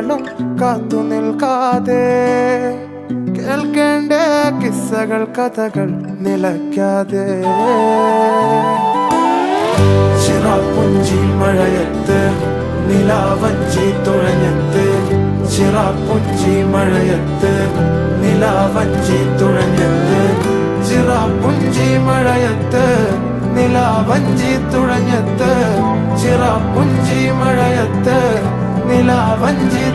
നാളും കാത്തു നിൽക്കാതെ കേൾക്കേണ്ട കിസ്സകൾ കഥകൾ നിലയ്ക്കാതെ ചിറാപ്പുഞ്ചി മഴയത്ത് നിലാവഞ്ചി തുഴഞ്ഞത്ത് ചിറാപ്പുഞ്ചി മഴയത്ത് നിലാവഞ്ചി തുഴഞ്ഞത്ത് ചിറാപ്പുഞ്ചി മഴയത്ത് നിലാവഞ്ചി തുഴഞ്ഞത്ത് ചിറാപ്പുഞ്ചി മഴയത്ത് നിലാവഞ്ചി